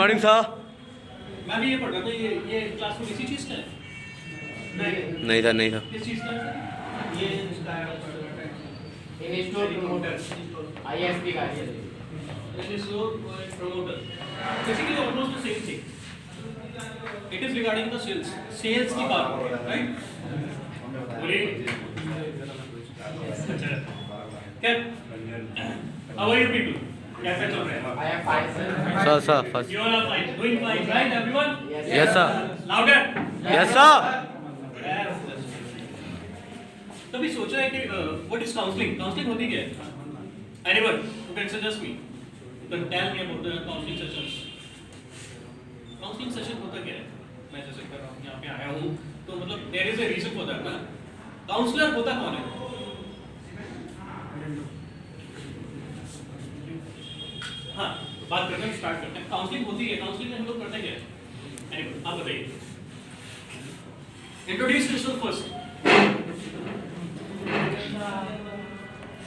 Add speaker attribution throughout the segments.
Speaker 1: Morning sir.
Speaker 2: मैं भी ये पढ़ रहा था, ये क्लास में इसी चीज़ का है?
Speaker 1: नहीं था, नहीं था।
Speaker 2: किस चीज़ का है? ये इसका है
Speaker 3: इंस्टॉल प्रमोटर आईएसपी का है।
Speaker 2: promoter. Basically almost the same thing. It is regarding the sales. Sales की बात, right? बोलिए। क्या? How are you people? कैसे चल रहे हैं?
Speaker 3: I am fine, sir.
Speaker 1: Sir first.
Speaker 2: You all are fine. Doing fine, right, everyone?
Speaker 1: Yes sir.
Speaker 2: Louder.
Speaker 1: Yes sir.
Speaker 2: Yes. कभी सोचा है कि what is counseling? Counseling होती क्या है? Anyone who can suggest me? You can tell me about the counseling sessions. Counseling session होता क्या है? मैं जैसे कर रहा हूँ, यहाँ पे आया हूँ, तो मतलब there is a reason for that ना? Counselor होता कौन है? हाँ, बात करते हैं, स्टार्ट करते हैं। काउंसलिंग होती है, काउंसलिंग में हम लोग करते क्या है? Anyway, आप बताइए। Introduce yourself first.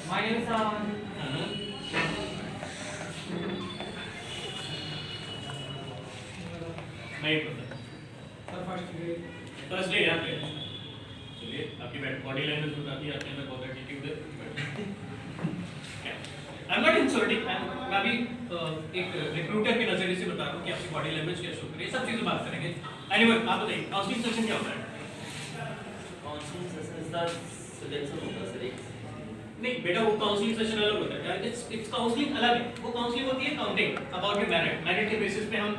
Speaker 3: My name is
Speaker 2: मैं एक बता। फर्स्ट डे यहाँ पे। चलिए, आपकी बॉडी लैंग्वेज बताती है आपके अंदर बहुत एटीट्यूड है। I'm not insulting, मैं अभी एक रिक्रूटर के नजरिए से बता रहा हूँ कि आपकी बॉडी लैंग्वेज क्या शो करे, सब चीजें बात करेंगे। Anyway, आप बताइए, काउंसलिंग सेशन क्या होता है?
Speaker 4: काउंसलिंग सेशन का सिलेक्शन होता है सर एक।
Speaker 2: नहीं बेटा, वो काउंसलिंग सेशन अलग होता है। इट्स काउंसलिंग अलग है। वो काउंसलिंग होती है काउंटिंग अबाउट योर मेरिट के बेसिस पे हम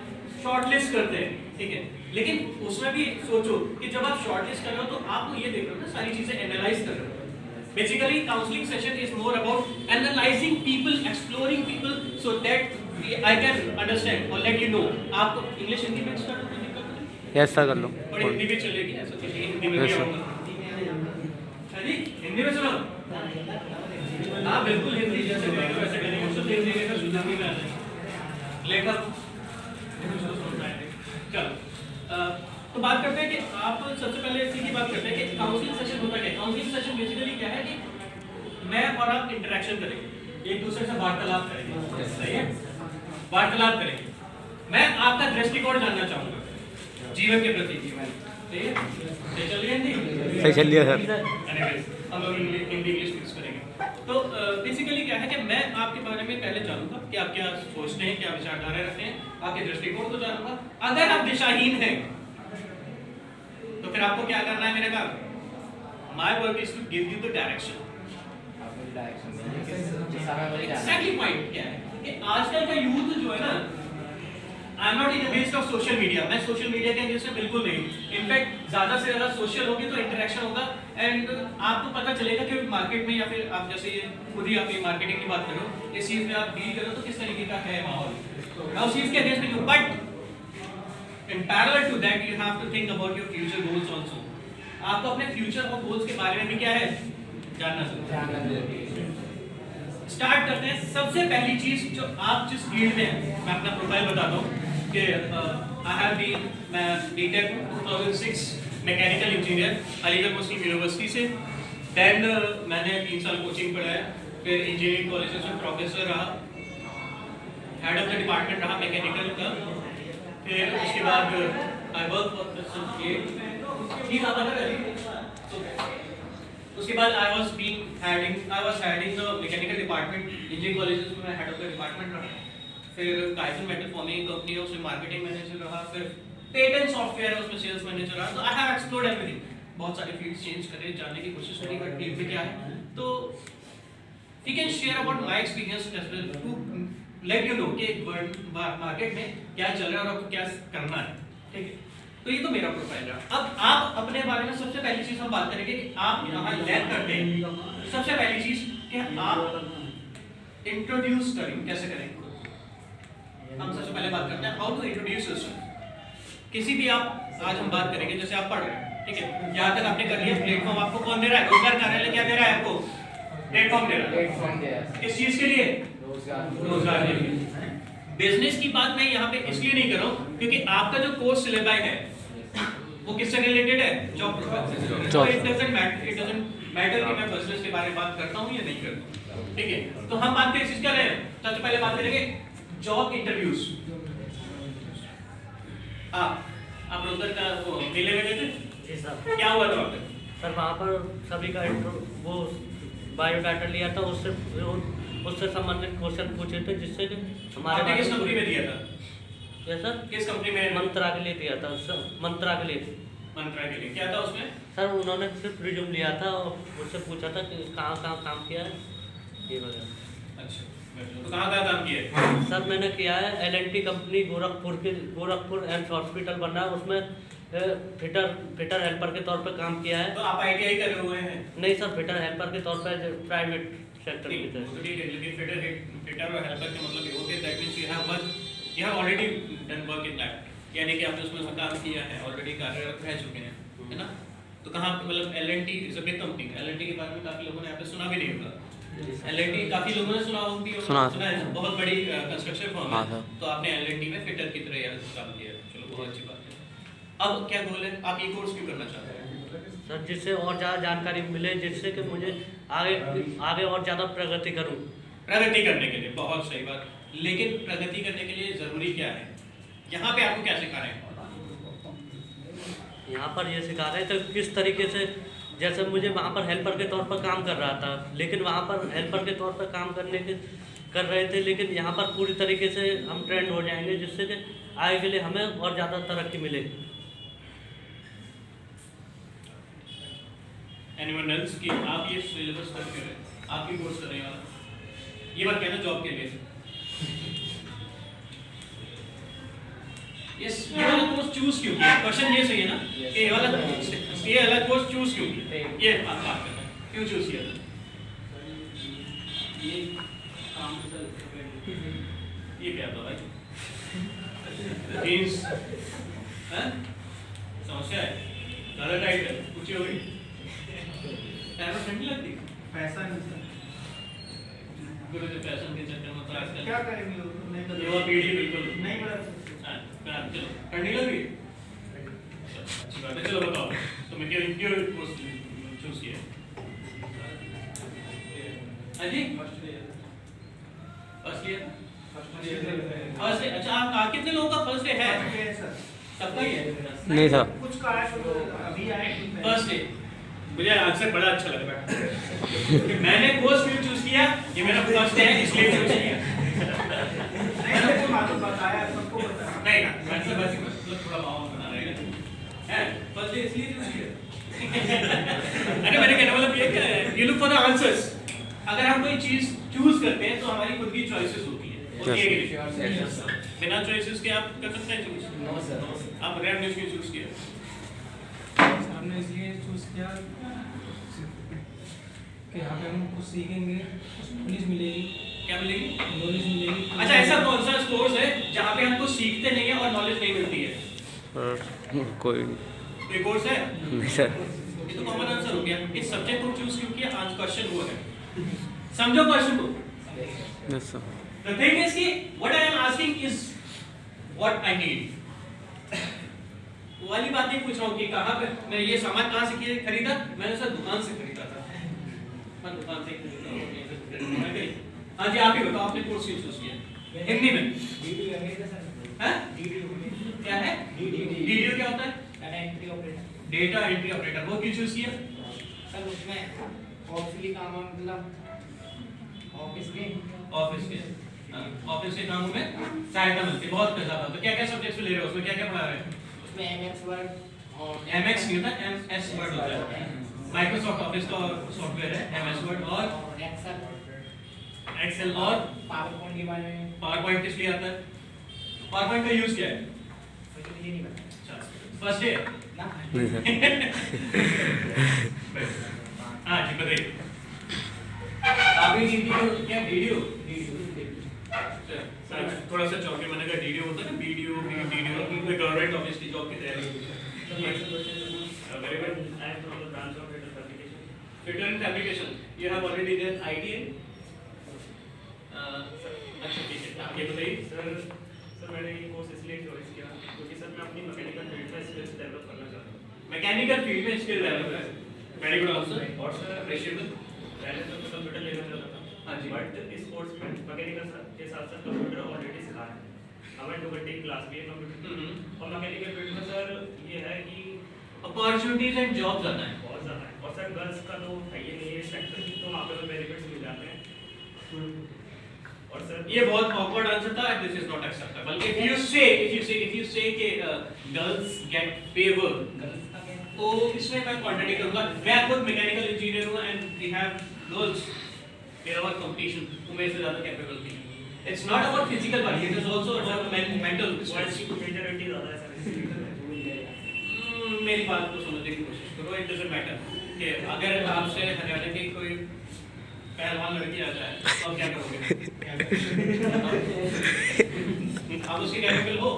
Speaker 2: शॉर्टलिस्ट करते हैं, ठीक है? लेकिन उसमें भी सोचो कि जब आप शॉर्टलिस्ट कर रहे हो तो आप ये देख रहे हो ना, सारी चीजें एनालाइज कर रहे हो। Basically, counseling session is more about analyzing people, exploring people, so that I can understand or let you know. आपको इंग्लिश हिंदी में स्टार्ट करने की दिक्कत नहीं?
Speaker 1: यस सर कर लो।
Speaker 2: और हिंदी भी चलेगी, ऐसा कुछ नहीं, हिंदी में भी
Speaker 1: Yes, sir.
Speaker 2: आऊँगा। जी, हिंदी में सुनो। हाँ बिल्कुल हिंदी जैसे करेंगे वैसे करेंगे, उसको देख देंगे तो सुनामी में आ जाएगी। लेकर चलो, तो बात करते हैं कि आप सबसे पहले इसी की बात करते हैं कि काउंसलिंग सेशन होता क्या है। काउंसलिंग सेशन बेसिकली क्या है कि मैं और आप इंटरेक्शन करेंगे, एक दूसरे से वार्तालाप करेंगे, सही है? वार्तालाप करेंगे। मैं आपका दृष्टिकोण जानना चाहूँगा जीवन के प्रति, सही है? चलिए हिंदी
Speaker 1: सही चल लिया सर।
Speaker 2: Anyways, हम लोग हिंदी इंग्लिश मिक्स करेंगे। तो बेसिकली क्या है कि मैं आपके बारे में पहले जानूंगा कि आप क्या सोचते हैं, क्या विचारधारा रखते हैं, आपके दृष्टिकोण को जानूंगा। अगर आप दिशाहीन हैं तो फिर आपको क्या करना है मेरे काम? My work is to give you the direction. Exactly point क्या है कि आजकल का यूथ जो है ना, I'm not in the midst of social media. मैं सोशल मीडिया के अगेंस्ट बिल्कुल नहीं। इनफैक्ट ज़्यादा से ज़्यादा सोशल होगी तो इंटरेक्शन होगा एंड आपको पता चलेगा कि मार्केट में या फिर आप जैसे ये खुद ही आप ये मार्केटिंग की बात करो, इस चीज़ में आप डील करो तो किस तरीके का है माहौल। मैं उस चीज़ के अगेंस्ट नहीं हूँ, but in parallel to that you have to think about your future goals also. आपको अपने फ्यूचर और गोल्स के बारे में भी क्या है जानना जरूरी है। स्टार्ट करते हैं। सबसे पहली चीज जो आप जिस फील्ड में हैं, मैं अपना प्रोफाइल बताता हूँ कि आई हैव बीन, मैं BTech 2006 mechanical engineer Aligarh Muslim university से। देन मैंने 3 साल कोचिंग पढ़ाया, फिर इंजीनियरिंग कॉलेजेस में प्रोफेसर रहा, हेड ऑफ द डिपार्टमेंट रहा मैकेनिकल का। फिर उसके बाद आई वर्क फॉर उसके बाद I was heading the mechanical department engineering colleges में। मैं हेड ऑफ द डिपार्टमेंट रहा, फिर काइसन मेटल फॉर्मिंग कंपनी है उसमें मार्केटिंग मैनेजर रहा, फिर पेटेंट सॉफ्टवेयर है उसमें सेल्स मैनेजर रहा। तो आई हैव एक्सप्लोर्ड एवरीथिंग, बहुत सारे फील्ड्स चेंज करे, जानने की कोशिश करी बट फील्ड में क्या है। तो we can share about my experience as well to let you know कि मार्केट में क्या चल रहा है और आपको क्या करना है, ठीक है? तो ये तो मेरा प्रोफाइल है। अब आप अपने बारे में सबसे पहली चीज हम बात करेंगे कि आप यहाँ लैंड करते हैं। सबसे पहली चीज कि आप इंट्रोड्यूस करेंगे, कैसे करेंगे? हम सबसे पहले बात करते हैं हाउ टू इंट्रोड्यूस योरसेल्फ। किसी भी आप आज हम बात करेंगे, जैसे आप पढ़ रहे हैं, ठीक है? यहाँ तक आपने कर लिया, प्लेटफॉर्म आपको कौन दे रहा है? रोजगार कार्यालय क्या दे रहा है आपको? प्लेटफॉर्म दे रहा है। किस चीज के लिए? रोजगार के लिए। बिजनेस की बात मैं यहाँ पे इसलिए नहीं कर रहा हूँ क्योंकि आपका जो कोर्स सिलेबस है वो किससे रिलेटेड है? जॉब प्रोफाइल से। इट डजंट मैटर कि मैं बिजनेस के बारे में बात करता हूँ या नहीं करता, ठीक है? तो हम बात करें किस क्या रहे हैं? सबसे पहले बात करेंगे जॉब इंटरव्यूज। आप रोहतक का वो मेले में गए थे?
Speaker 5: जी सर।
Speaker 2: क्या हुआ था वहाँ पे?
Speaker 5: सर वहाँ पर सभी का वो बायोडाटा लिया था, उससे संबंधित क्वेश्चन पूछे थे, जिससे कि हमारे
Speaker 2: आपने किस कंपनी में दिया था?
Speaker 5: क्या सर?
Speaker 2: किस कंपनी में?
Speaker 5: मंत्रा के लिए दिया था सर, मंत्रा के लिए।
Speaker 2: मंत्रा के लिए क्या था उसमें?
Speaker 5: सर उन्होंने सिर्फ रिज्यूम लिया था और मुझसे पूछा था कि कहाँ कहाँ काम किया है, ये वगैरह।
Speaker 2: अच्छा, तो कहाँ काम किया है?
Speaker 5: सर मैंने किया है L&T company Gorakhpur AIIMS hospital बन रहा है, उसमें फिटर हेल्पर के तौर पर काम किया है।
Speaker 2: तो आप ITI करे हुए हैं?
Speaker 5: नहीं सर, फिटर हेल्पर के तौर पर प्राइवेट सेक्टर की
Speaker 2: वो
Speaker 5: तरह।
Speaker 2: तो ठीक है, लेकिन फिटर और हेल्पर का मतलब ये होता है that means you have already done work in that, यानी कि आपने उसमें काम किया है, ऑलरेडी कार्यरत रह चुके हैं, है ना? तो कहाँ मतलब L&T is a big company. L&T के बारे में काफी लोगों ने यहाँ पे सुना भी नहीं होगा। L&T काफी लोगों ने सुना होगी,
Speaker 1: सुना
Speaker 2: है, बहुत बड़ी कंस्ट्रक्शन फर्म
Speaker 1: हाँ
Speaker 2: है।
Speaker 1: सर।
Speaker 2: तो आपने L&T में फिटर की तरह काम किया, चलो बहुत अच्छी बात है। अब क्या गोल है, आप ये कोर्स क्यों करना चाहते हैं?
Speaker 5: सर जिससे और ज़्यादा जानकारी मिले, जिससे कि मुझे आगे और ज़्यादा प्रगति करूं।
Speaker 2: प्रगति करने के लिए बहुत सही बात, लेकिन प्रगति करने के लिए जरूरी क्या है? यहाँ पे आपको क्या सिखा रहे हैं?
Speaker 5: यहाँ पर ये सिखा रहे थे किस तरीके से, जैसे मुझे वहाँ पर हेल्पर के तौर पर काम कर रहा था, लेकिन वहाँ पर हेल्पर के तौर पर काम कर रहे थे, लेकिन यहाँ पर पूरी तरीके से हम ट्रेंड हो जाएंगे, जिससे कि आगे के लिए हमें और ज़्यादा तरक्की मिले।
Speaker 2: एनीवन एल्स कि आप ये सिलेबस कर रहे हैं, आप ये कोर्स कर रहे हैं, ये बात कहना जॉब के लिए। यस, ये वाला कोर्स चूज क्यों किया? क्वेश्चन ये सही है ना कि ये वाला कोर्स चूज क्यों किया? ये बात करते हैं, क्यों चूज किया था? ये काम ये क्या था भाई? जींस हैं? समस्या है, ज़्यादा टाइट है, ऊंची हो गई, पैर में ठंडी लगती?
Speaker 6: पैसा नहीं सर,
Speaker 2: गुरु जी फैशन के चक्कर में तो आजकल
Speaker 6: क्या करेंगे लोग, नहीं बदल
Speaker 2: युवा पीढ़ी बिल्कुल
Speaker 6: नहीं बदल सकते।
Speaker 2: चलो ठंडी लग रही है, अच्छी बात है। चलो बताओ तुमने क्यों कोर्स चूज किया? हाँ जी, फर्स्ट ईयर। अच्छा, आप कितने लोगों का फर्स्ट डे है?
Speaker 6: सर
Speaker 2: सबका ही है?
Speaker 1: नहीं सर।
Speaker 6: कुछ का है तो अभी आए
Speaker 2: फर्स्ट डे मुझे आंसर बड़ा अच्छा लग रहा है। मैंने कोर्स क्यों चूज किया? ये मेरा फर्स्ट डे है इसलिए चूज किया।
Speaker 6: नहीं सबको मालूम बताया, सबको बताया
Speaker 2: नहीं ना, वैसे बस मतलब थोड़ा माहौल बना रहेगा हैं, फर्स्ट डे इसलिए चूज किया। अरे मेरे कहने मतलब ये क्या है, you look for the answers. अगर हम कोई चीज चूज करते हैं तो हमारी खुद की चॉइसेस होती है, बिना चॉइसेस के आप कर सकते हैं चूज?
Speaker 3: No sir.
Speaker 2: आप रैम न्यूज क्यों चूज किया?
Speaker 6: हमने इसलिए चूज किया कि यहाँ पे हम कुछ सीखेंगे, कुछ नॉलेज मिलेगी।
Speaker 2: क्या मिलेगी?
Speaker 6: नॉलेज मिलेगी।
Speaker 2: अच्छा, ऐसा कौन सा कोर्स है जहाँ पे हम कुछ सीखते नहीं है और नॉलेज नहीं मिलती है?
Speaker 1: कोई
Speaker 2: कोई कोर्स है?
Speaker 1: नहीं सर।
Speaker 2: ये तो कॉमन आंसर हो गया। इस सब्जेक्ट को चूज क्यों किया? आज क्वेश्चन वो है, समझो क्वेश्चन को।
Speaker 1: Yes sir.
Speaker 2: The thing is कि what I am asking is what I need. वाली बात नहीं पूछ रहा हूँ कि कहाँ पे मैं ये सामान कहाँ से खरीदा? मैंने सर दुकान से खरीदा था, मैं दुकान से खरीदा हूँ। हाँ जी, आप ही बताओ, आपने कोर्स क्यों चूज किया? हिंदी में हैं? क्या है? DDO क्या होता है? Data entry operator. वो क्यों चूज किया?
Speaker 3: सर उसमें ऑफिशियली काम है, मतलब ऑफिस के
Speaker 2: कामों में सहायता मिलती है, बहुत ज्यादा। तो क्या क्या सब्जेक्ट्स ले रहे हो उसमें, क्या क्या पढ़ा रहे हैं?
Speaker 3: उसमें MS वर्ड और
Speaker 2: MS नहीं होता, MS वर्ड होता है। माइक्रोसॉफ्ट ऑफिस का सॉफ्टवेयर है MS वर्ड, और एक्सेल और
Speaker 3: पावरपॉइंट के बारे में।
Speaker 2: पावरपॉइंट किस लिए आता है? पावरपॉइंट का यूज क्या है?
Speaker 3: मुझे ये नहीं पता।
Speaker 2: अच्छा, फर्स्ट डे
Speaker 3: ना
Speaker 1: नहीं सर।
Speaker 2: हाँ जी, बताइए। अभी DDO क्या? DDO थोड़ा सा चौके मैंने कहा DDO होता है ना, BDO गवर्नमेंट ऑफिस की जॉब की तैयारी। Very good. I am from the branch of fitter fabrication. Fitter and fabrication. You have already done ITI. अच्छा ठीक है, आप ये बताइए।
Speaker 7: सर मैंने ये कोर्स इसलिए चॉइस किया क्योंकि सर मैं अपनी मैकेनिकल फील्ड में स्किल्स डेवलप करना चाहता हूँ।
Speaker 2: मैकेनिकल फील्ड में स्किल डेवलप है, वेरी गुड आंसर और सर अप्रिशिएबल।
Speaker 7: पहले तो मैं कंप्यूटर लेना चाहता था,
Speaker 2: हाँ जी।
Speaker 7: बट इस कोर्स में मैकेनिकल के साथ साथ कंप्यूटर ऑलरेडी सिखा है। हमें टू टेक क्लास भी है कंप्यूटर और मैकेनिकल फील्ड में सर ये है कि
Speaker 2: अपॉर्चुनिटीज एंड जॉब ज़्यादा है।
Speaker 7: बहुत ज़्यादा है और सर गर्ल्स का तो है ही नहीं है सेक्टर, तो वहाँ पे तो बेनिफिट्स मिल जाते हैं। और सर
Speaker 2: ये बहुत awkward आंसर था, this is not acceptable. if you say कि गर्ल्स गेट फेवर, तो इसमें मैं कॉन्ट्रडिक्ट करूंगा। मैं खुद मैकेनिकल इंजीनियर हूं and we have girls, there are competition वो मेरे से ज्यादा कैपेबल थी। It's not about physical body, it is also about mental
Speaker 7: words की मेजॉरिटी ज़्यादा है सर।
Speaker 2: मेरी बात को समझने की कोशिश करो। इट डजंट मैटर कि अगर आपसे हरियाणा की कोई पहलवान लड़की आ जाए तो आप क्या करोगे? आप उसके कैपेबल हो?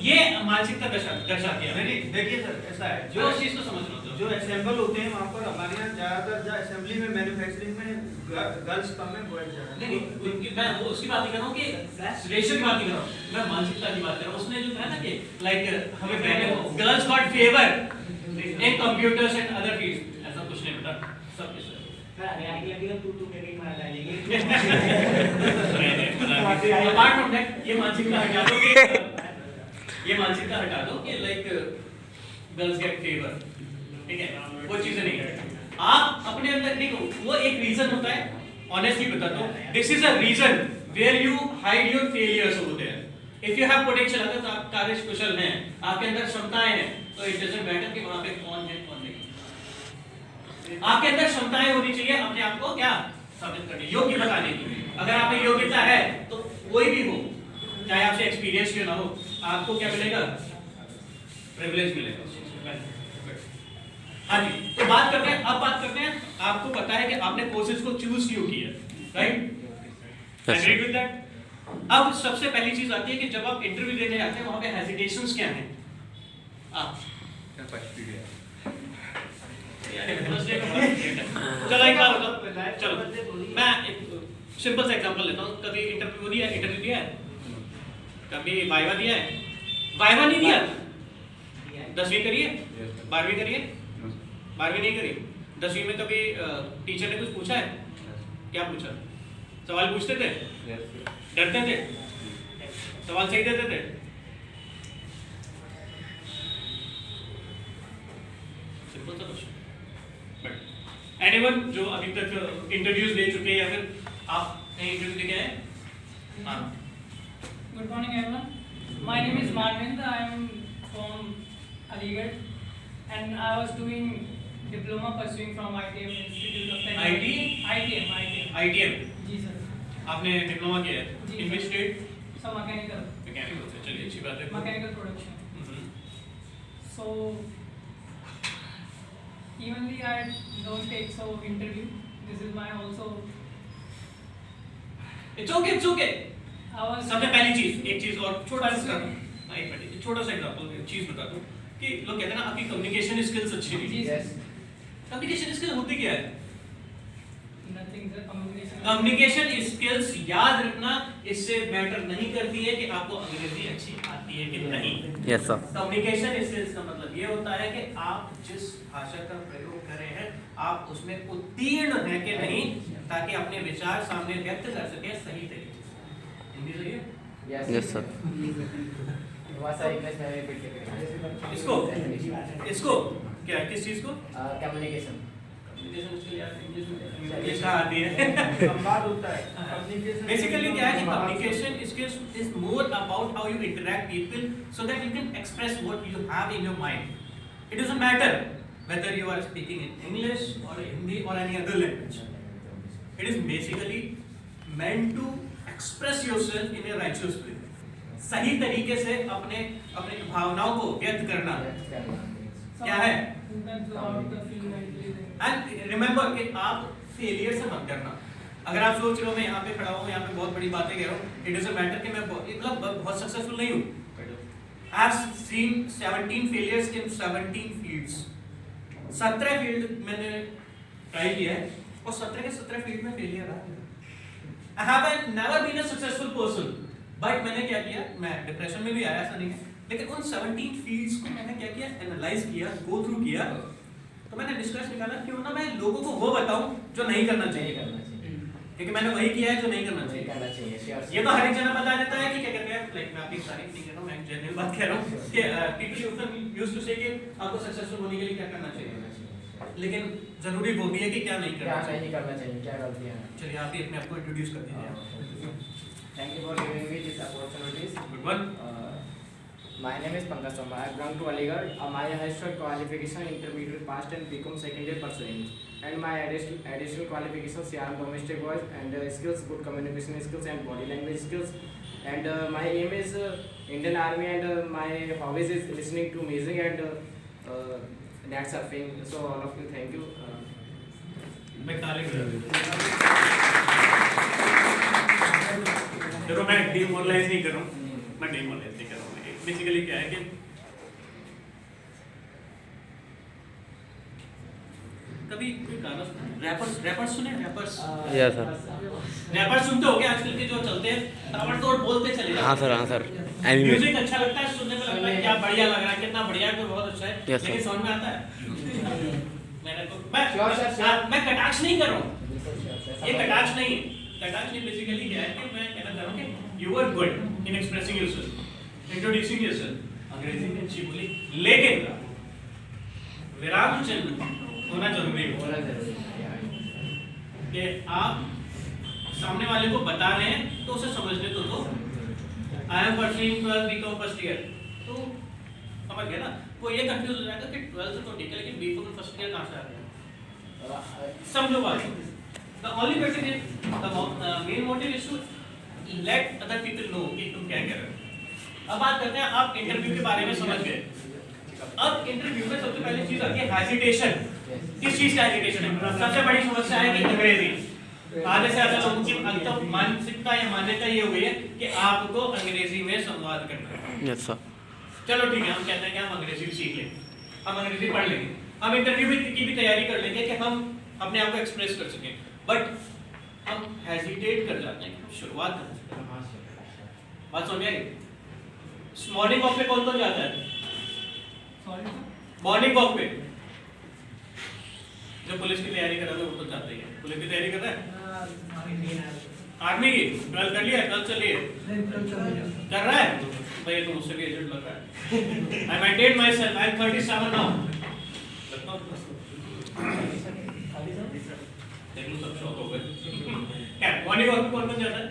Speaker 2: ये मानसिकता दर्शाती है।
Speaker 6: नहीं देखिए सर, ऐसा है
Speaker 2: जो इस चीज को समझ रहा हूँ,
Speaker 6: जो असेंबल होते हैं वहाँ पर हमारे यहाँ ज़्यादातर जो असेंबली में मैन्युफैक्चरिंग में गर्ल्स कम है, बॉयज ज़्यादा है।
Speaker 2: नहीं मैं वो उसकी बात नहीं कर रहा हूँ कि रेशियो की बात नहीं कर रहा हूँ, मैं मानसिकता की बात कर रहा हूँ। उसने जो है ना कि लाइक हमें girls got favour in computers and other fields, ऐसा कुछ नहीं बेटा, सब कुछ अपार्ट फ्रॉम दैट ये मानसिकता हटा दो कि ये मानसिकता हटा दो कि लाइक गर्ल्स गेट फेवर, ठीक है, वो चीजें नहीं है। आप अपने अंदर देखो, वो एक रीजन होता है, ऑनेस्टली बताता हूँ, this is a reason where you hide your failures over there. If you have potential, अगर आप कार्यकुशल हैं, आपके अंदर क्षमताएं हैं, तो इट डजंट मैटर कि वहां पे कौन है कौन नहीं। आपके अंदर क्षमताएं होनी चाहिए अपने आप को क्या साबित करने, योग्य बताने की। अगर आप में योग्यता है तो कोई भी हो, चाहे आपसे एक्सपीरियंस क्यों ना हो, आपको क्या मिलेगा? प्रिविलेज मिलेगा। हाँ जी, तो बात करते हैं, अब बात करते हैं, आपको पता है कि आपने कोर्सेज को चूज क्यों किया, राइट? Agree with that? अब सबसे पहली चीज आती है कि जब आप इंटरव्यू देने जाते हैं, वहां पे हेजिटेशंस क्या हैं? चलो एक बार बताओ, चलो मैं एक सिंपल सा एग्जांपल लेता हूँ। कभी इंटरव्यू दिया है? कभी वाइवा दिया है? वाइवा नहीं दिया? 10वीं करिए, 12वीं करिए, 12वीं नहीं करी, 10वीं में कभी टीचर ने कुछ पूछा है? क्या पूछा? सवाल पूछते थे? डरते थे? सवाल सही देते थे? सिंपल सा क्वेश्चन। बट एनीवन जो अभी तक इंटरव्यूज दे चुके हैं या फिर आप कहीं इंटरव्यू दे के आए? हाँ।
Speaker 8: Good morning, everyone. My name is Marvind. I am from Aligarh, and I was doing diploma pursuing from ITM Institute of Technology.
Speaker 2: ITM?
Speaker 8: जी सर.
Speaker 2: आपने डिप्लोमा किया है?
Speaker 8: जी,
Speaker 2: in which state?
Speaker 8: So mechanical.
Speaker 2: Mechanical से, चलिए अच्छी बात है।
Speaker 8: Mechanical production. So evenly I don't take so interview. This is my also.
Speaker 2: It's okay.
Speaker 8: I was.
Speaker 2: सबसे पहली चीज, एक चीज और छोटा सा छोटा सा एग्जांपल चीज बता दूं कि लोग कहते हैं ना आपकी कम्युनिकेशन स्किल्स अच्छी नहीं
Speaker 8: जी
Speaker 2: है।
Speaker 8: सर.
Speaker 2: कम्युनिकेशन स्किल होती क्या है?
Speaker 8: Nothing sir. Communication.
Speaker 2: Communication skills याद रखना इससे मैटर नहीं करती है कि आपको अंग्रेजी अच्छी आती है कि नहीं।
Speaker 1: Yes sir.
Speaker 2: कम्युनिकेशन स्किल्स का मतलब ये होता है कि आप जिस भाषा का प्रयोग कर रहे हैं, आप उसमें उत्तीर्ण हैं कि नहीं, ताकि अपने विचार सामने व्यक्त कर सके सही तरीके से। हिंदी सही है?
Speaker 1: Yes sir.
Speaker 2: इसको क्या, किस चीज को?
Speaker 3: कम्युनिकेशन.
Speaker 2: कम्युनिकेशन स्किल यार इंग्लिश का आती है।
Speaker 6: संवाद होता है कम्युनिकेशन।
Speaker 2: बेसिकली क्या है कि communication skills is more about how you interact people so that you can express what you have in your mind. It doesn't matter whether you are speaking in English or Hindi or any other language. It is basically meant to express yourself in a righteous way. सही तरीके से अपने भावनाओं को व्यक्त करना क्या है? एंड रिमेंबर कि आप फेलियर से मत करना. अगर आप सोच रहे हो मैं यहाँ पे खड़ा हूँ, यहाँ पे बहुत बड़ी बातें कह रहा हूँ, इट डजंट मैटर कि मैं बहुत सक्सेसफुल नहीं हूँ. I have seen 17 failures in 17 fields. 17 field मैंने ट्राई किया है और 17 के 17 फील्ड में फेलियर रहा. I have never been a successful person. But मैंने क्या किया, मैं डिप्रेशन में भी आया, ऐसा नहीं है, लेकिन उन 17 फील्ड्स को मैंने क्या किया, एनालाइज किया, गो थ्रू किया, तो मैंने निष्कर्ष निकाला क्यों ना मैं लोगों को वो बताऊं जो नहीं करना चाहिए, क्योंकि मैंने वही किया है जो नहीं करना चाहिए.
Speaker 3: करना चाहिए sure,
Speaker 2: ये तो हर एक जना बता देता है कि क्या कहते हैं, लाइक मैं आपकी तारीफ नहीं कर रहा हूँ, मैं जनरल बात कह रहा हूँ कि पीपल यूज्ड टू से कि आपको सक्सेसफुल होने के लिए क्या करना चाहिए, लेकिन जरूरी वो भी है कि क्या नहीं
Speaker 3: क्या
Speaker 2: करना
Speaker 3: नहीं करना चाहिए, क्या गलतियाँ हैं।
Speaker 2: चलिए आप ही अपने आप को इंट्रोड्यूस कर दीजिए।
Speaker 3: Thank you for giving me this opportunities.
Speaker 2: Good one.
Speaker 3: My name is Pankaj Sharma. I belong to Aligarh. My highest qualification intermediate passed and become second year pursuing. And my additional qualifications are domestic voice and skills, good communication skills and body language skills. And my aim is Indian Army and my hobbies is listening to music and net surfing. So all of you, thank you.
Speaker 2: मैं तारीफ देखो, मैं demoralise नहीं कर रहा हूँ, मैं demoralise नहीं कर रहा हूँ। बेसिकली क्या है कि कभी कोई गाना रैपर्स सुने, रैपर्स
Speaker 1: यस सर।
Speaker 2: रैपर्स सुनते हो क्या? आजकल के जो चलते हैं ताबड़तोड़ बोलते चले जाते
Speaker 1: हाँ सर, हाँ सर। एनिमे
Speaker 2: म्यूजिक अच्छा लगता है, सुनने में लगता है क्या बढ़िया लग रहा है, कितना बढ़िया है, तो बहुत अच्छा है,
Speaker 1: Yes,
Speaker 2: लेकिन
Speaker 1: sir.
Speaker 2: समझ में आता है मैंने तो
Speaker 3: Sure.
Speaker 2: मैं कटाक्ष नहीं कर रहा हूँ, ये कटाक्ष नहीं है। कटाक्ष नहीं, बेसिकली क्या है कि मैं कहना चाह रहा हूँ कि you are good in expressing yourself, introducing yourself, अंग्रेजी में अच्छी बोली, लेकिन विराम चिन्ह होना जरूरी है
Speaker 3: बोला जरूरी है।
Speaker 2: कि आप सामने वाले को बता रहे हैं तो उसे समझने तो I am pursuing 12 B Com first year, तो समझ गया ना। वो ये कंफ्यूज हो जाएगा कि 12th तो ठीक है, लेकिन बीकॉम फर्स्ट ईयर कहाँ से आ गया? समझो बात। The only motive is the main motive is to let other people know कि तुम क्या कह रहे हो। अब बात करते हैं, आप इंटरव्यू के बारे में समझ गए। अब इंटरव्यू में सबसे पहली चीज आती है हेजिटेशन। किस चीज का हेजिटेशन है? सबसे बड़ी समस्या है कि अंग्रेजी। आधे से ज्यादा लोगों की अंतर मानसिकता या मान्यता ये हो गई है कि आपको अंग्रेजी में संवाद करना है।
Speaker 1: Yes sir.
Speaker 2: चलो ठीक है, हम कहते हैं कि हम अंग्रेजी सीख लें, हम अंग्रेजी पढ़ लेंगे, हम इंटरव्यू की भी तैयारी कर लेंगे कि हम अपने आप को एक्सप्रेस कर सकें, बट हम हेजिटेट कर जाते हैं शुरुआत करने से। बात समझ आई? मॉर्निंग वॉक पे कौन कौन जाता है? मॉर्निंग वॉक पे जो पुलिस की तैयारी कर रहा है वो तो जाता ही है। पुलिस की तैयारी कर रहा है, आर्मी की 12 कर लिया, 12 चलिए कर रहा है भाई, तो मुझसे भी एजेंट लग रहा है। I maintain myself, I am 37 now. देख लो सब शौक हो गए। क्या मॉर्निंग वॉक पे कौन कौन जाता है?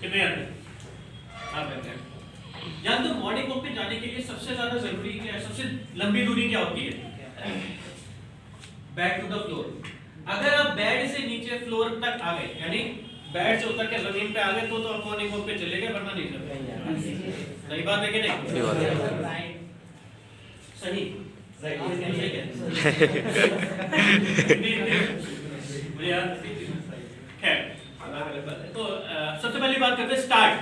Speaker 2: कितने जाते हैं? आप कहते हैं जानते हो मॉर्निंग वॉक पे जाने के लिए सबसे ज्यादा जरूरी क्या है? सबसे लंबी दूरी क्या होती है? Back to the floor. अगर आप बेड से नीचे फ्लोर तक आ गए, यानी बेड से उतर के जमीन पे आ गए, तो आप मॉर्निंग वॉक पे चले गए, वरना नहीं चले। सही बात है कि नहीं?
Speaker 1: सही बात है।
Speaker 2: सही मुझे याद खैर, तो सबसे पहली बात करते हैं start.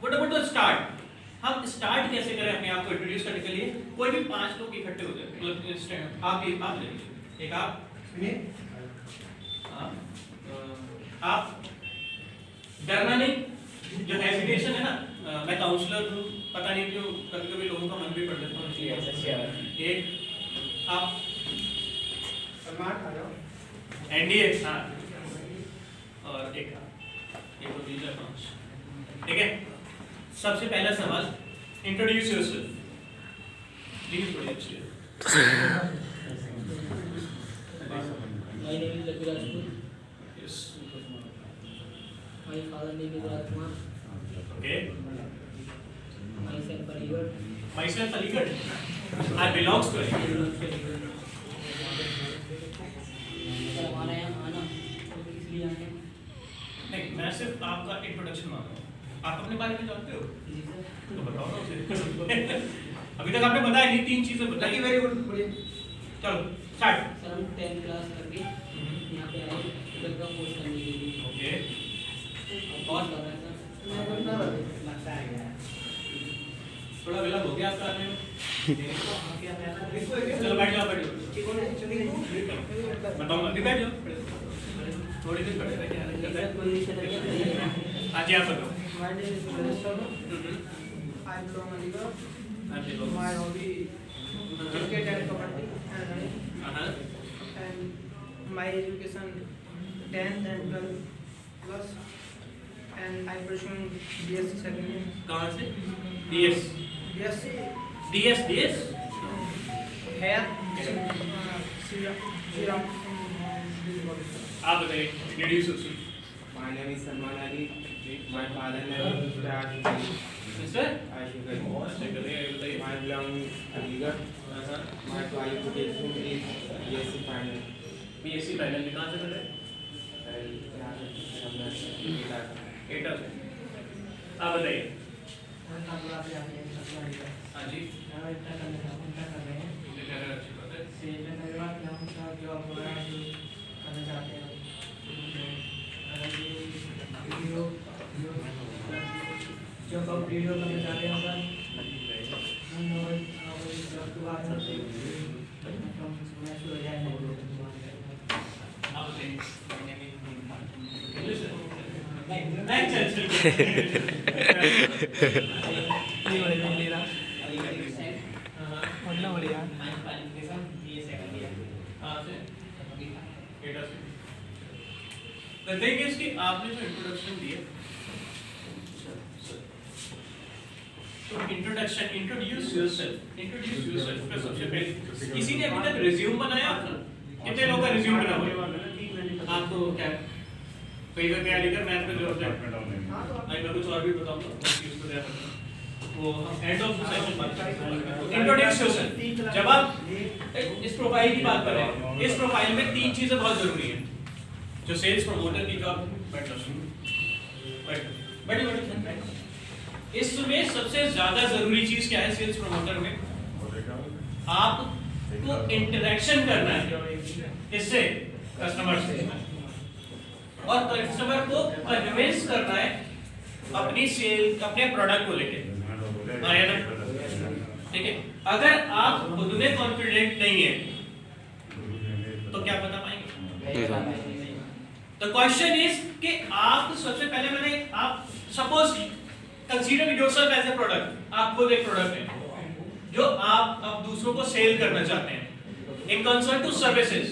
Speaker 2: What about the start? हम स्टार्ट कैसे करें अपने आप को इंट्रोड्यूस करने के लिए? कोई भी 5 लोग इकट्ठे हो जाए, मतलब आप ले लीजिए, एक आप सुनिए, आप डरना नहीं। जो हेजिटेशन है ना, मैं काउंसलर हूँ, पता नहीं क्यों कभी कभी लोगों का मन भी पड़ जाता है, इसलिए एक आप एनडीए, हाँ, और एक आप, एक 3 4 5, ठीक है। सबसे पहला सवाल, इंट्रोड्यूस योरसेल्फ प्लीज। बड़ी अच्छी है।
Speaker 9: My name is Lakshmi Rajput.
Speaker 2: Yes.
Speaker 9: My father name is Rajkumar.
Speaker 2: Okay.
Speaker 9: Myself Aligarh.
Speaker 2: Myself Aligarh. I belongs to Aligarh.
Speaker 9: Sir हमारे यहाँ आना तो इसलिए आए हैं।
Speaker 2: नहीं, मैं सिर्फ आपका इंट्रोडक्शन मांग रहा हूँ। आप अपने बारे में जानते हो?
Speaker 9: जी सर।
Speaker 2: तो बताओ ना उसे। अभी तक आपने बताया नहीं, 3 चीजें बताई। वेरी गुड, बोलिए। चलो स्टार्ट।
Speaker 9: सर हम 10th क्लास करके यहाँ पे आए ट्वेल्थ का कोर्स करने के लिए।
Speaker 2: ओके।
Speaker 9: और कर रहे हैं सर।
Speaker 2: थोड़ा विलम्ब हो गया आपका आने में। चलो बैठ जाओ, बैठ जाओ। बताऊंगा, अभी बैठ जाओ, थोड़ी देर बैठ जाइए। हाँ जी, आप बताओ।
Speaker 10: My name is Suresh Sharma. I belong Aligarh.
Speaker 2: हाँ जी,
Speaker 10: My hobby cricket and kabaddi and running. And my education 10th and 12th plus. and I'm pursuing BSc second year.
Speaker 2: कहाँ से? DS.
Speaker 10: BSc
Speaker 2: DS.
Speaker 10: hair. Serum.
Speaker 2: आप बताइए, introduce yourself.
Speaker 3: My name is Salman Ali. My father name is Raj.
Speaker 2: Sir?
Speaker 3: Ashikar.
Speaker 2: बताइए.
Speaker 3: I belong Aligarh. My qualification is BSc final.
Speaker 2: BSc final में कहाँ से कर रहे हैं? एटा से. आप बताइए. हाँ जी. अच्छी बात है.
Speaker 10: वीडियो करना चाहते हैं
Speaker 2: आप बताइए. The thing is कि आपने जो इंट्रोडक्शन दिया, तो इंट्रोड्यूस योरसेल्फ का सबसे पहले किसी ने अभी तक रिज्यूम बनाया अपना? कितने लोगों का रिज्यूम बना हुआ है? आपको क्या कोई का क्या लिखा मैथ में जरूरत है? मैं कुछ और भी बताऊंगा चीज को क्या करना वो एंड ऑफ द सेशन बात करेंगे. Introduce yourself. जब आप इस प्रोफाइल की बात कर रहे हैं, इस प्रोफाइल में तीन चीजें बहुत जरूरी हैं जो सेल्स प्रमोटर की जॉब बड़ी. इसमें सबसे ज्यादा जरूरी चीज क्या है सेल्स प्रमोटर में? आपको इंटरेक्शन करना है इससे कस्टमर से, और कस्टमर को कन्विंस करना है अपनी सेल अपने प्रोडक्ट को लेके. आया ना? ठीक है. अगर आप खुद में कॉन्फिडेंट नहीं है तो क्या बता पाएंगे? The question is कि आप सबसे पहले आप suppose consider yourself as a product. आप खुद एक प्रोडक्ट हैं जो आप अब दूसरों को सेल करना चाहते हैं. In concern to services,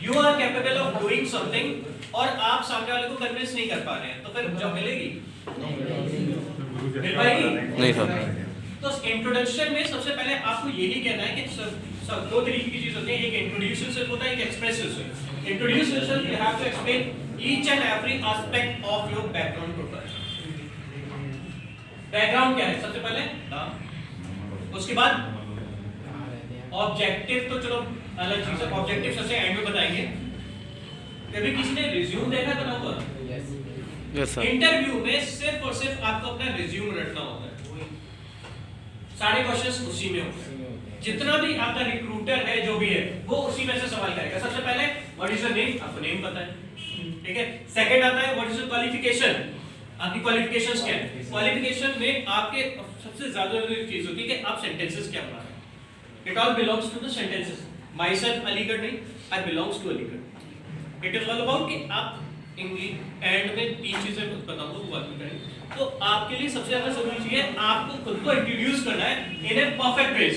Speaker 2: you are capable of doing something और आप सामने वाले को कन्विंस नहीं कर पा रहे हैं, तो फिर जॉब मिलेगी? मिल पाएगी?
Speaker 1: नहीं सर.
Speaker 2: तो इंट्रोडक्शन में सबसे पहले आपको यही कहना है कि सब दो तरीके की चीज होती है. एक इंट्रोड्यूस योरसेल्फ होता है, एक express yourself. Introduce yourself, you have to explain each and every aspect of your background profile. Background क्या है? सबसे पहले नाम, उसके बाद ऑब्जेक्टिव. तो चलो अलग चीज है, ऑब्जेक्टिव सबसे एंड में बताएंगे. कभी किसी ने रिज्यूम देखा बना हुआ?
Speaker 1: Yes sir.
Speaker 2: इंटरव्यू में सिर्फ और सिर्फ आपको अपना रिज्यूम रटना होता है. सारे क्वेश्चंस उसी में होते हैं. जितना भी आपका रिक्रूटर है जो भी है वो उसी में से सवाल करेगा. सबसे पहले व्हाट इज योर नेम, आपको नेम पता है, ठीक है. सेकंड आता है व्हाट इज योर क्वालिफिकेशन, आपकी क्वालिफिकेशंस क्या है. क्वालिफिकेशन में आपके सबसे ज्यादा जरूरी चीज होती है कि आप सेंटेंसेस क्या बना रहे हैं. It all belongs to the sentences. Myself Aligarh नहीं, I belongs to Aligarh. It is all about कि आप इंग्लिश एंड में तीन चीजें बताऊंगा वो बात में करेंगे. तो आपके लिए सबसे ज्यादा जरूरी चीज है आपको खुद को इंट्रोड्यूस करना है in a perfect way.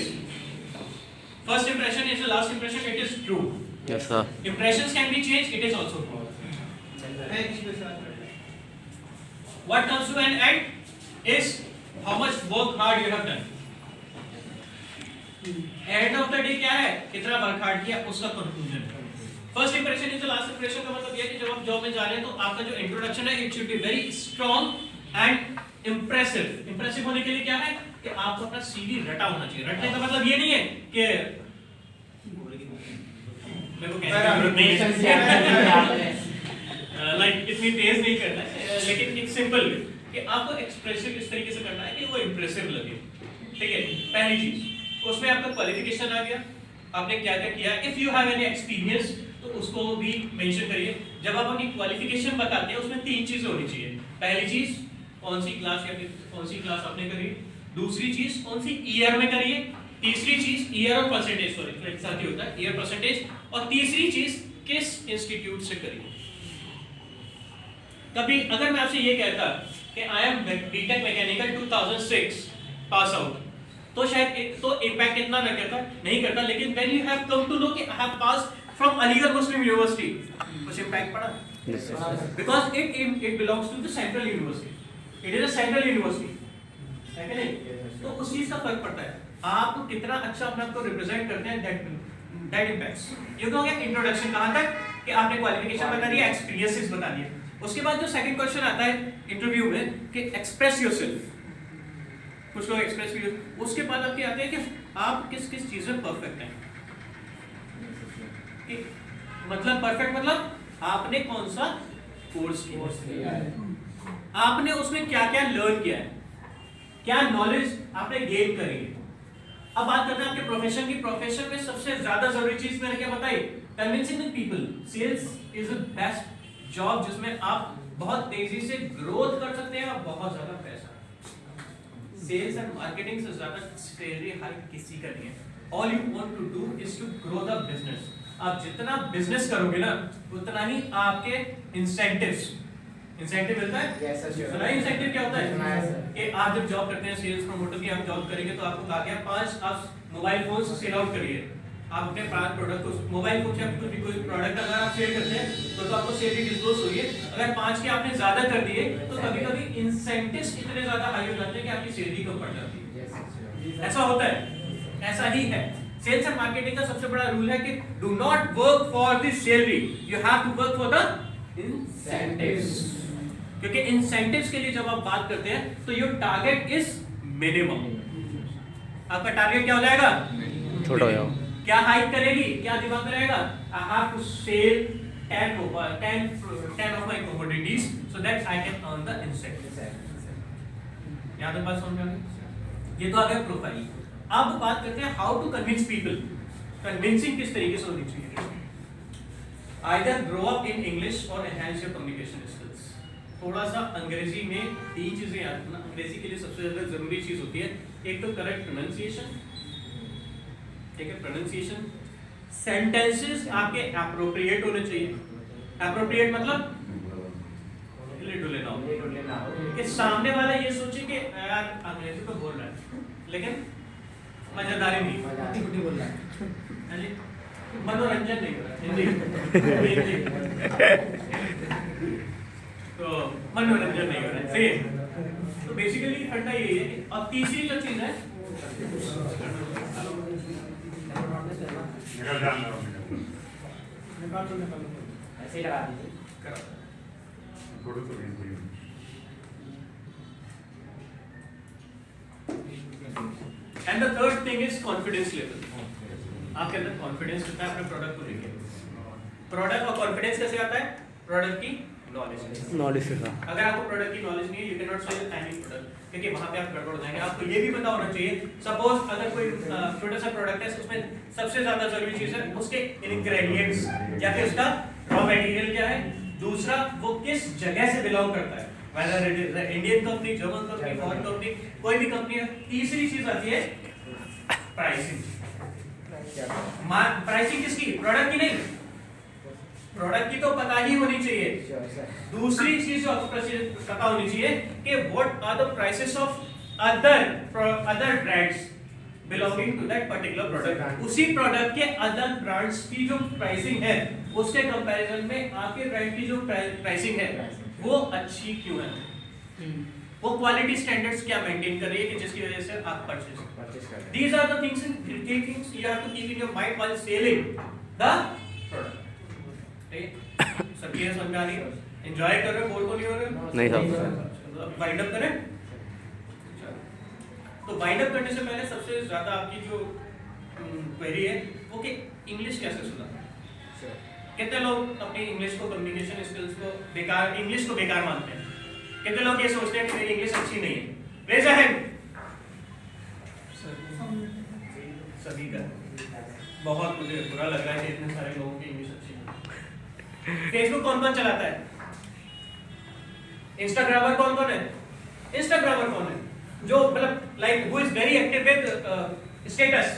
Speaker 2: First impression is the last impression. It is true.
Speaker 1: Yes sir.
Speaker 2: Impressions can be changed. It is also true. What comes to an end is how much work hard you have done. End of the day क्या है? कितना work hard किया उसका conclusion. First impression is the last impression का मतलब ये है कि जब आप जॉब में जा रहे हैं तो आपका जो इंट्रोडक्शन है it should be very strong and impressive. Impressive होने के लिए क्या है कि आपको अपना सीवी रटा होना चाहिए. रटने का मतलब ये नहीं है कि मेरे को लाइक इतनी तेज नहीं करना है, लेकिन एक सिंपल कि आपको एक्सप्रेसिव इस तरीके से करना है कि वो इंप्रेसिव लगे. ठीक है. पहली चीज उसमें आपका क्वालिफिकेशन आ गया, आपने क्या क्या किया. If you have any experience तो उसको भी मेंशन करिए. जब आप अपनी क्वालिफिकेशन बताते हैं उसमें तीन चीजें होनी चाहिए. पहली चीज कौन सी क्लास या कौन सी क्लास आपने करी. दूसरी चीज कौन सी ईयर में करिए. तीसरी चीज ईयर और परसेंटेज, सॉरी एक साथ ही होता है ईयर परसेंटेज. और तीसरी चीज किस इंस्टीट्यूट से करिए. कभी अगर मैं आपसे ये कहता कि I am BTech mechanical 2006 pass out तो शायद तो इम्पैक्ट इतना नहीं करता. लेकिन when you have come to know कि I have pass from Aligarh Muslim University कुछ इम्पैक्ट पड़ा.
Speaker 1: Yes, sir.
Speaker 2: Because it belongs to the central university. It is a central university. है कि नहीं? तो उस चीज का फर्क पड़ता है। आप कितना अच्छा अपने आप को रिप्रेजेंट करते हैं, that impacts. ये तो हो गया इंट्रोडक्शन, कहाँ तक कि आपने क्वालिफिकेशन बता दिया, एक्सपीरियंसेस बता दिए। उसके बाद जो सेकंड क्वेश्चन आता है इंटरव्यू में कि एक्सप्रेस योरसेल्फ, कुछ लोग एक्सप्रेस भी, उसके बाद आपके आते हैं कि आप किस किस चीज में परफेक्ट हैं। मतलब परफेक्ट मतलब आपने कौन सा कोर्स किया है, आपने उसमें क्या क्या लर्न किया है, क्या नॉलेज आपने गेन करी है। अब बात करते हैं आपके प्रोफेशन की। प्रोफेशन में सबसे ज्यादा जरूरी चीज मैंने क्या बताई, convincing the people. Sales is the best job जिसमें आप बहुत तेजी से ग्रोथ कर सकते हैं और बहुत ज्यादा पैसा। सेल्स एंड मार्केटिंग से ज्यादा सैलरी हाइक किसी का नहीं है। All you want to do is to grow the business. आप जितना बिजनेस करोगे ना उतना ही आपके इंसेंटिव्स, इंसेंटिव मिलता है।
Speaker 3: Yes, sir, sure.
Speaker 2: सुना है इंसेंटिव क्या होता
Speaker 3: सुना है,
Speaker 2: है?
Speaker 3: sir.
Speaker 2: कि आप जब जॉब करते हैं सेल्स प्रमोटर की, आप जॉब करेंगे तो आपको कहा गया 5 आप मोबाइल फोन से सेल आउट करिए। आप अपने 5 प्रोडक्ट को मोबाइल फोन से आपको कोई प्रोडक्ट अगर आप सेल करते हैं तो आपको सेल डिस्क्लोज हुई है। अगर 5 के आपने ज्यादा कर दिए तो कभी-कभी इंसेंटिव्स इतने ज्यादा हाई हो जाते हैं कि आपकी सैलरी कम पड़ जाती है। ऐसा होता है, ऐसा ही है। सेल्स एंड मार्केटिंग का सबसे बड़ा रूल है कि do not work for the salary, you have to work for the incentives. क्योंकि इंसेंटिव्स के लिए जब आप बात करते हैं तो योर टारगेट इज मिनिमम। आपका टारगेट क्या हो जाएगा?
Speaker 1: छोटा हो जाओ।
Speaker 2: क्या हाइक करेगी, क्या दिमाग में रहेगा? I have to sell 10 of my commodities so that I can earn the incentive. यहाँ तक बात समझ में आ गई? ये तो आ गया प्रोफाइल। अब बात करते हैं how to convince people. Convincing किस तरीके से होनी चाहिए? Either grow up in English or enhance your communication skills. थोड़ा सा अंग्रेजी में 3 चीजें याद रखना। अंग्रेजी के लिए सबसे ज्यादा जरूरी चीज होती है, एक तो करेक्ट प्रोनाउंसिएशन, ठीक है, प्रोनाउंसिएशन। सेंटेंसेस आपके एप्रोप्रिएट होने चाहिए। एप्रोप्रिएट मतलब हिले-डुले ना हो कि सामने वाला ये सोचे कि यार अंग्रेजी तो बोल रहा है लेकिन मजेदारी नहीं बोल रहा है, मनोरंजन नहीं हो रहा हिंदी तो मनोरंजन नहीं हो रहा है, सही। तो बेसिकली फंडा यही है। अब तीसरी जो चीज है,
Speaker 3: ऐसे ही लगा दीजिए।
Speaker 2: And the third thing is confidence level. आपके अंदर कॉन्फिडेंस होता है अपने प्रोडक्ट को लेकर। प्रोडक्ट और कॉन्फिडेंस कैसे आता है? प्रोडक्ट की
Speaker 1: नॉलेज से।
Speaker 2: अगर आपको प्रोडक्ट की नॉलेज नहीं है, you can not sell any product, क्योंकि वहां पे आप गड़बड़ हो जाएंगे। आपको ये भी पता होना चाहिए, सपोज अगर कोई छोटा सा प्रोडक्ट है, उसमें सबसे ज्यादा जरूरी चीज है उसके इंग्रेडिएंट्स या फिर उसका रॉ मटेरियल क्या है, दूसरा वो किस जगह से बिलोंग करता है, whether it is Indian company, German company, foreign company, कोई भी कंपनी है। तीसरी चीज आती है प्राइसिंग। प्राइसिंग किसकी? प्रोडक्ट की नहीं, प्रोडक्ट की तो पता ही होनी चाहिए। दूसरी चीज जो आपको पता होनी चाहिए कि what are the prices of other brands belonging to that particular product. उसी प्रोडक्ट के अदर ब्रांड्स की जो प्राइसिंग है उसके कंपैरिजन में आपके ब्रांड की जो प्राइसिंग है वो अच्छी क्यों है, वो क्वालिटी स्टैंडर्ड्स क्या मेंटेन कर रही है कि जिसकी वजह से आप परचेज कर रहे हैं। These are the things you have to keep in your mind while selling the product. सब ये समझ में आ रही है? एंजॉय कर रहे हो? बोल तो नहीं हो रहे हो?
Speaker 1: नहीं साहब।
Speaker 2: अब वाइंड अप करें। तो वाइंड अप करने से पहले सबसे ज्यादा आपकी जो क्वेरी है वो कि इंग्लिश कैसे सुधारें। कितने लोग अपनी इंग्लिश को, कम्युनिकेशन स्किल्स को बेकार, इंग्लिश को बेकार मानते हैं? कितने लोग ये सोचते हैं कि मेरी इंग्लिश अच्छी नहीं है? Raise a hand. सभी का। बहुत मुझे बुरा लग रहा है कि इतने सारे लोगों की इंग्लिश अच्छी नहीं। फेसबुक कौन कौन चलाता है? इंस्टाग्रामर कौन कौन है? इंस्टाग्रामर कौन है जो मतलब like who is very active with status?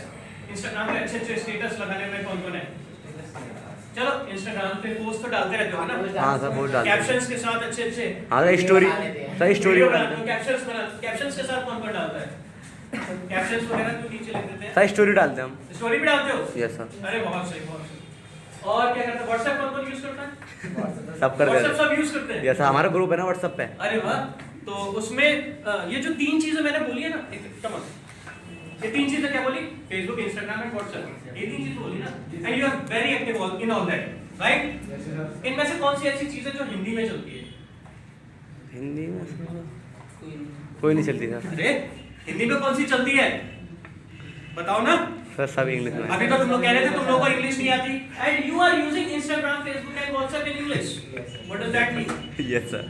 Speaker 2: Instagram पे अच्छे अच्छे स्टेटस लगाने में कौन कौन है? चलो इंस्टाग्राम पे पोस्ट तो डालते रहते हो ना?
Speaker 1: हाँ सर, पोस्ट डालते हैं।
Speaker 2: कैप्शंस के साथ अच्छे अच्छे।
Speaker 1: हाँ सर, स्टोरी सर, स्टोरी बनाते हैं।
Speaker 2: कैप्शंस बना, कैप्शंस के साथ कौन कौन डालता है? कैप्शंस वगैरह क्यों नीचे लिख देते हैं?
Speaker 1: सर स्टोरी डालते हैं हम।
Speaker 2: स्टोरी भी डालते हो?
Speaker 1: Yes sir.
Speaker 2: अरे बहुत सही, बहुत सही। और क्या करता है? व्हाट्सएप कौन कौन यूज करता है?
Speaker 1: सब कर
Speaker 2: व्हाट्सएप
Speaker 1: देते
Speaker 2: सब यूज करते हैं।
Speaker 1: जैसा हमारा ग्रुप है ना व्हाट्सएप पे।
Speaker 2: अरे वाह, तो उसमें ये जो 3 चीजें मैंने बोली है ना, ये 3 चीजें क्या बोली? फेसबुक, इंस्टाग्राम एंड व्हाट्सएप, ये 3 चीजें बोली ना, and you are very active in all that, right? इनमें से कौन सी ऐसी चीजें जो हिंदी में चलती है?
Speaker 1: हिंदी में कोई नहीं चलती सर।
Speaker 2: अरे हिंदी में कौन सी चलती है बताओ ना।
Speaker 1: सर सब इंग्लिश में।
Speaker 2: अभी तो तुम लोग कह रहे थे तुम लोगों को इंग्लिश नहीं आती, and you are using Instagram, Facebook and WhatsApp in English. What does that mean?
Speaker 1: Yes sir.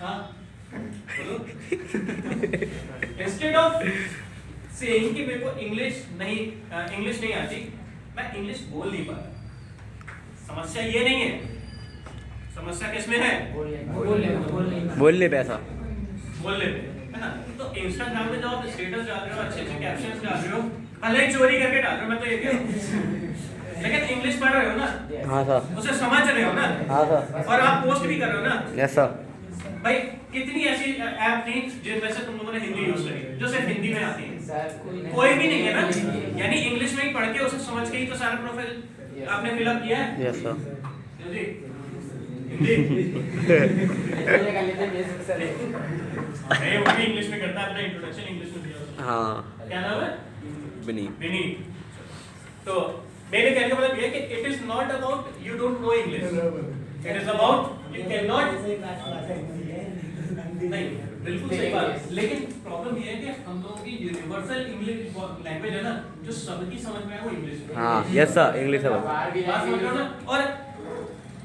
Speaker 2: हाँ बोलो। इंस्टेड ऑफ सेइंग कि मेरे को इंग्लिश नहीं आती, मैं इंग्लिश बोल नहीं पाता। समस्या ये नहीं है, समस्या किसमें है?
Speaker 1: बोलने पे ऐसा।
Speaker 2: बोलने पे है ना। तो इंस्टाग्राम में जब आप स्टेटस डाल रहे हो, अच्छे अच्छे कैप्शंस डाल रहे हो, भले ही चोरी करके डाल रहे हो, मैं तो ये कह रहा हूं, लेकिन इंग्लिश पढ़ रहे हो ना,
Speaker 1: हाँ सर।
Speaker 2: उसे समझ रहे हो ना,
Speaker 1: हाँ सर।
Speaker 2: और आप पोस्ट भी कर रहे हो ना।
Speaker 1: Yes sir.
Speaker 2: भाई कितनी ऐसी ऐप थी जिनमें से तुम लोगों ने हिंदी यूज करी जो सिर्फ हिंदी में आती है? कोई भी नहीं है ना। यानी इंग्लिश में ही पढ़ के उसे समझ के ही तो सारा प्रोफाइल आपने फिलअप किया है।
Speaker 1: Yes sir.
Speaker 2: जी हिंदी अरे वो भी इंग्लिश में करता है, अपना इंट्रोडक्शन इंग्लिश में दिया उसने।
Speaker 1: हाँ।
Speaker 2: क्या नाम है?
Speaker 1: विनीत।
Speaker 2: विनीत। तो मेरे कहने का मतलब ये है कि it is not about you don't know English, it is about you can not. नहीं बिल्कुल सही बात, लेकिन प्रॉब्लम ये है कि हम लोगों की यूनिवर्सल इंग्लिश लैंग्वेज है ना, जो सबकी समझ में है वो इंग्लिश है।
Speaker 1: हाँ यस सर, इंग्लिश है वो।
Speaker 2: बात समझ रहे हो ना। और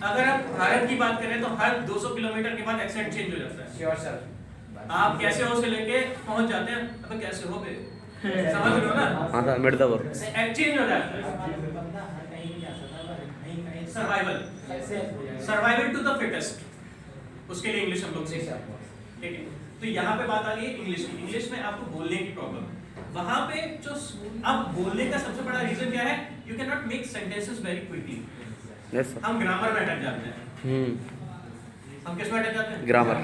Speaker 2: अगर आप भारत की बात करें तो हर 200 किलोमीटर के बाद एक्सेंट चेंज हो जाता है।
Speaker 3: Sure sir.
Speaker 2: आप कैसे हो से लेके पहुंच जाते हैं, अबे कैसे हो बे, समझ रहे हो ना।
Speaker 1: हाँ सर, मिर्जापुर।
Speaker 2: चेंज हो जाता है। सर्वाइवल टू द फिटेस्ट, उसके लिए इंग्लिश हम लोग सीखते हैं, ठीक है। तो यहाँ पे बात आ रही है इंग्लिश की। इंग्लिश में आपको बोलने की प्रॉब्लम, वहां पे जो अब बोलने का सबसे बड़ा रीजन क्या है? You can not make sentences very quickly.
Speaker 1: Yes sir.
Speaker 2: हम ग्रामर में अटक जाते हैं। हम किस में अटक जाते हैं?
Speaker 1: ग्रामर।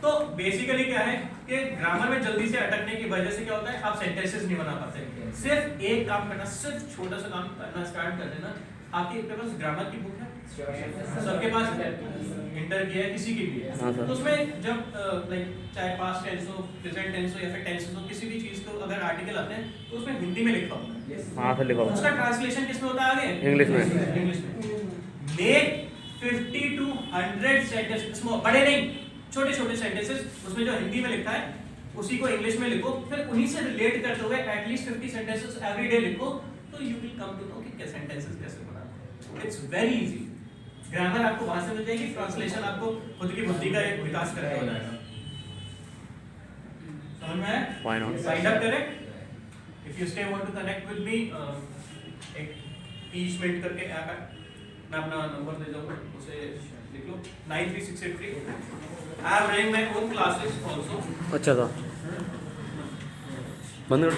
Speaker 2: तो बेसिकली क्या है कि ग्रामर में जल्दी से अटकने की वजह से क्या होता है, आप सेंटेंसेस नहीं बना पाते। सिर्फ एक काम करना, सिर्फ छोटा सा काम करना स्टार्ट कर देना। आपके पास ग्रामर की बुक है? सबके पास इंटर किया है, किसी की भी है।
Speaker 1: हाँ,
Speaker 2: तो उसमें जब लाइक चाहे पास्ट टेंस हो, प्रेजेंट टेंस हो या फिर टेंसेस हो, किसी भी चीज को अगर आर्टिकल आते हैं तो उसमें हिंदी में लिखा होता है।
Speaker 1: हाँ सर, लिखा
Speaker 2: उसका ट्रांसलेशन किसमें होता है आगे?
Speaker 1: इंग्लिश में।
Speaker 2: इंग्लिश में। मेक 50 to 100 सेंटेंसेस, बड़े नहीं, छोटे छोटे सेंटेंसेस, उसमें जो हिंदी में लिखा है उसी को इंग्लिश में लिखो, फिर उन्हीं से रिलेट करते हुए एटलीस्ट 50 सेंटेंसेस एवरी डे लिखो, तो you will come to know कि क्या सेंटेंसेस कैसे बनाते हैं। It's very easy. ग्रामर आपको वहां से मिल जाएगी, ट्रांसलेशन आपको खुद की बुद्धि का एक विकास करके हो जाएगा। समझ में आया?
Speaker 1: Why not?
Speaker 2: साइंड अप करें। If you stay want to connect with me, एक टीच मेट करके ऐप है, मैं अपना नंबर दे दूंगा, उसे लिख लो 93683। I am running my own classes also.
Speaker 1: अच्छा था। बंद करो।